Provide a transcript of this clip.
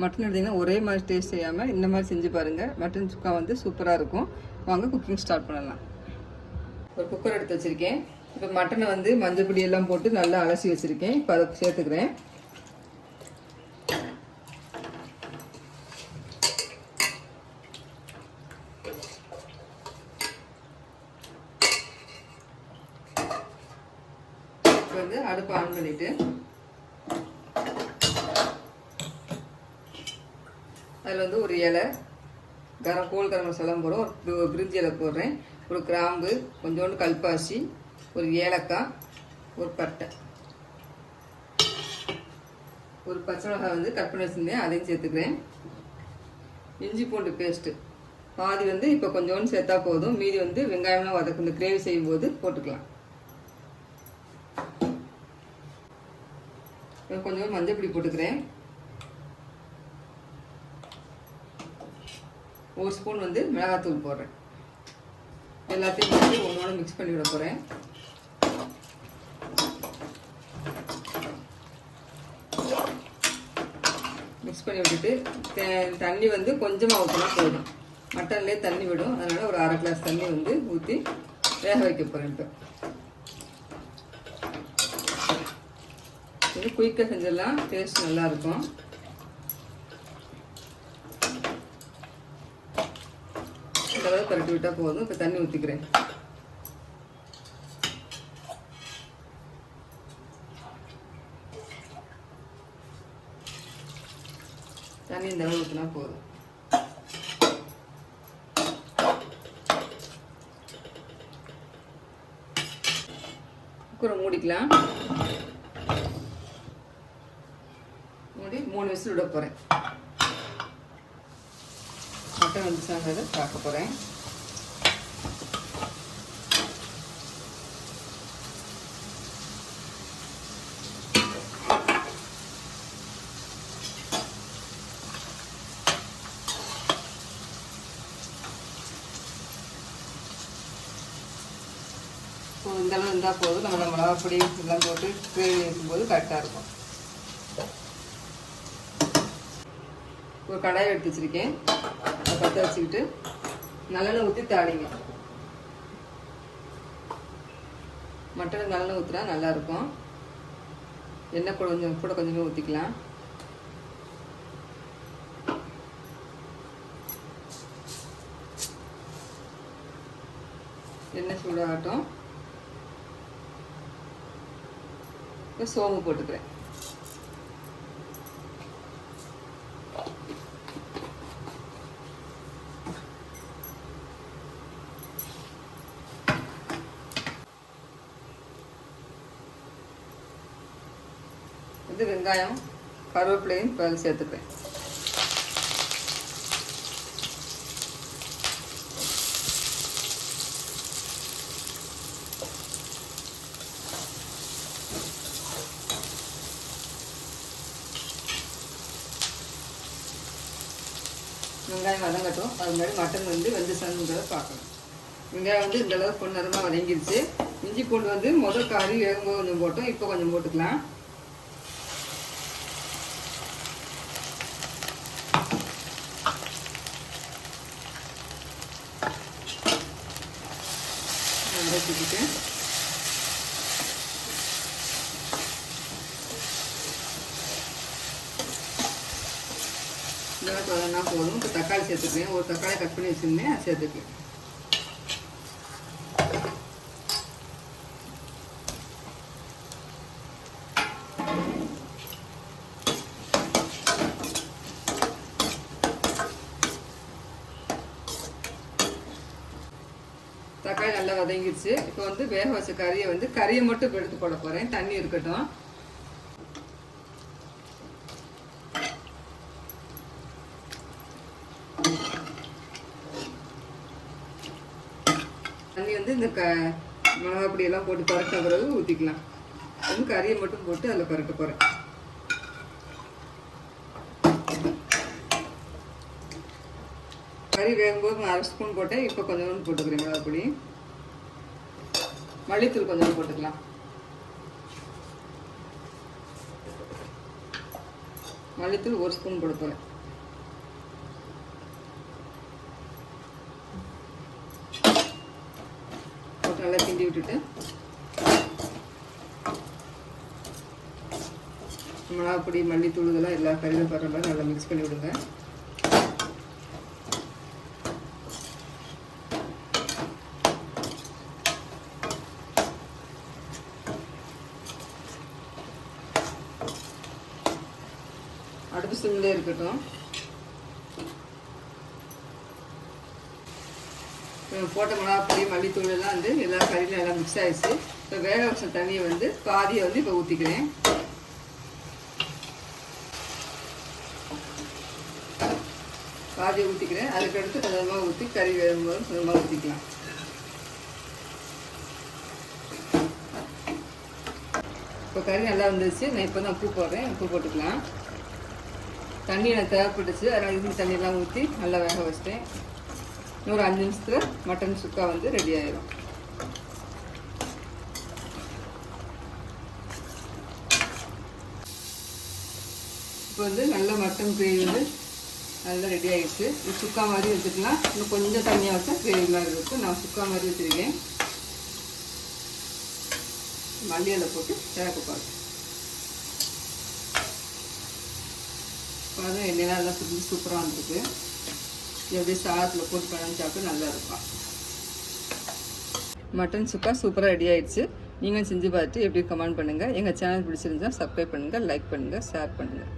Mutton எடுத்திங்கன்னா ஒரே மாதிரி டேஸ்ட் செய்யாமல் இந்த மாதிரி செஞ்சு பாருங்கள். மட்டன் சுக்கா வந்து சூப்பராக இருக்கும். வாங்க குக்கிங் ஸ்டார்ட் பண்ணலாம். ஒரு குக்கர் எடுத்து வச்சுருக்கேன். இப்போ மட்டனை வந்து மஞ்சள் பொடி எல்லாம் போட்டு நல்லா அலசி வச்சுருக்கேன். இப்போ அதை சேர்த்துக்கிறேன். இப்போ வந்து அடுப்பு ஆன் பண்ணிவிட்டு அதில் வந்து ஒரு இலை கோல் கரம் மசாலா போடுறோம், ஒரு பிரிஞ்சி இலை போடுறேன், ஒரு கிராம்பு, கொஞ்சோண்டு கல்பாசி, ஒரு ஏலக்காய், ஒரு பட்டை, ஒரு பச்சை மிளகாய் வந்து கட் பண்ணி வச்சுருந்தேன், அதையும் சேர்த்துக்கிறேன். இஞ்சி பூண்டு பேஸ்ட்டு பாதி வந்து இப்போ கொஞ்சோண்டு சேர்த்தா போதும். மீதி வந்து வெங்காயம்லாம் வதக்கு இந்த கிரேவி செய்யும்போது போட்டுக்கலாம். கொஞ்சம் மஞ்சள் பொடி போட்டுக்கிறேன். ஒரு ஸ்பூன் வந்து மிளகாத்தூள் போடுறேன். எல்லாத்தையும் வந்து ஒன்றோட மிக்ஸ் பண்ணி விட போகிறேன். மிக்ஸ் பண்ணி விட்டுட்டு தண்ணி வந்து கொஞ்சமாக ஊற்றினா போதும். மட்டன்லேயே தண்ணி விடும், அதனால் ஒரு 1/2 கிளாஸ் தண்ணி வந்து ஊற்றி வேக வைக்க போகிறேன். இப்போ இது குயிக்காக செஞ்சிடலாம், டேஸ்ட் நல்லாயிருக்கும். அளவு பரட்டி விட்டால் போதும். இப்போ தண்ணி ஊற்றிக்கிறேன். தண்ணி இந்த அளவு ஊற்றினா போதும். குக்கரை மூடிக்கலாம். மூடி 3 விசில் விட போகிறேன். மட்டன் வந்துச்சாங்கிறத பார்க்க போகிறேன். இந்த அளவு இருந்தால் போதும். நம்ம மிளகாப்பொடி எல்லாம் போட்டு கிரேவி வைக்கும்போது கரெக்டாக இருக்கும். ஒரு கடாயை எடுத்து வச்சுருக்கேன். அதை பற்ற வச்சுக்கிட்டு நல்லெண்ணெய் ஊற்றி தாளிங்க. மட்டன் நல்லெண்ணெய் ஊற்றினா நல்லாயிருக்கும். எண்ணெய் கூட கொஞ்சமே ஊற்றிக்கலாம். எண்ணெய் சூடாகட்டும். இப்போ சோம்பு போட்டுக்கிறேன். இது வெங்காயம் கருவேப்பிலையும் பால் சேர்த்துக்கிறேன். வெங்காயம் வதங்கட்டும். அது மாதிரி மட்டன் வந்து வெந்துச்சான்றதை பார்க்கணும். வெங்காயம் வந்து இந்த அளவுக்கு பொன்னரமாக வதங்கிடுச்சு. இஞ்சி பூண்டு வந்து முதல் காரி வேகும்போது கொஞ்சம் போட்டோம், இப்போ கொஞ்சம் போட்டுக்கலாம். வதக்கிட்டு இந்த வதங்கினா போதும். இப்போ தக்காளி சேர்த்துக்கிறேன். ஒரு தக்காளி கட் பண்ணி வச்சுருந்தேன், அதை சேர்த்துக்கிறேன். தக்காளி நல்லா வதங்கிடுச்சு. இப்போ வந்து வேக வச்ச கறியை மட்டும் இப்போ எடுத்து போட போகிறேன். தண்ணி இருக்கட்டும். தண்ணி வந்து இந்த மிளகா பொடியெல்லாம் போட்டு பரட்ட பிறகு ஊற்றிக்கலாம். வந்து கறியை மட்டும் போட்டு அதில் பரட்ட போகிறேன். கறி வேகும்போது 1/2 ஸ்பூன் போட்டேன். இப்போ கொஞ்சோண்டு போட்டுக்கிறேன் மிளகா பொடி. மல்லித்தூள் கொஞ்சம் போட்டுக்கலாம். மல்லித்தூள் 1 ஸ்பூன் போட போகிறேன். போட்டு நல்லா கிண்டி விட்டுட்டு மிளகாப்பொடி மல்லித்தூள் இதெல்லாம் எல்லா கறியிலும் படுற மாதிரி நல்லா மிக்ஸ் பண்ணி விடுங்க. அடுப்பு சிம்மிலே இருக்கட்டும். போட்ட மிளகாப்பொடி மல்லித்தூள் எல்லாம் வந்து எல்லா கறியிலும் எல்லாம் மிக்ஸ் ஆகிடுச்சு. இப்போ வேக வச்ச தண்ணியை வந்து பாதியை வந்து இப்போ ஊற்றிக்கிறேன். பாதியை ஊற்றிக்கிறேன். அதுக்கடுத்து கொஞ்சமாக ஊற்றி கறி வேகும்போது கொஞ்சமாக ஊற்றிக்கலாம். இப்போ கறி நல்லா வந்துருச்சு. நான் இப்போ தான் உப்பு போடுறேன். உப்பு போட்டுக்கலாம். தண்ணி எனக்கு தேவைப்பட்டுச்சு. அதனால் இது தண்ணியெல்லாம் ஊற்றி நல்லா வேக வச்சிட்டேன். இன்னொரு 5 நிமிஷத்தில் மட்டன் சுக்கா வந்து ரெடி ஆயிடும். இப்போ வந்து நல்ல மட்டன் கிரேவி வந்து நல்லா ரெடி ஆகிடுச்சு. இது சுக்கா மாதிரி வச்சுக்கலாம். இன்னும் கொஞ்சம் தண்ணியாக வச்சா கிரேவி மாதிரி இருக்கும். நான் சுக்கா மாதிரி வச்சுருக்கேன். மல்லியில் போட்டு சேக்க பார்த்து அதுவும் எண்ணெயெல்லாம் நல்லா புரிஞ்சு சூப்பராக வந்துருக்கு. எப்படி சாதத்தில் போட்டு பண்ணி சாப்பிட்டு நல்லா இருக்கும். மட்டன் சுக்கா சூப்பராக ரெடி ஆகிடுச்சு. நீங்களும் செஞ்சு பார்த்துட்டு எப்படி கமெண்ட் பண்ணுங்கள். எங்கள் சேனல் பிடிச்சிருந்தா சப்ஸ்கிரைப் பண்ணுங்கள், லைக் பண்ணுங்கள், ஷேர் பண்ணுங்கள்.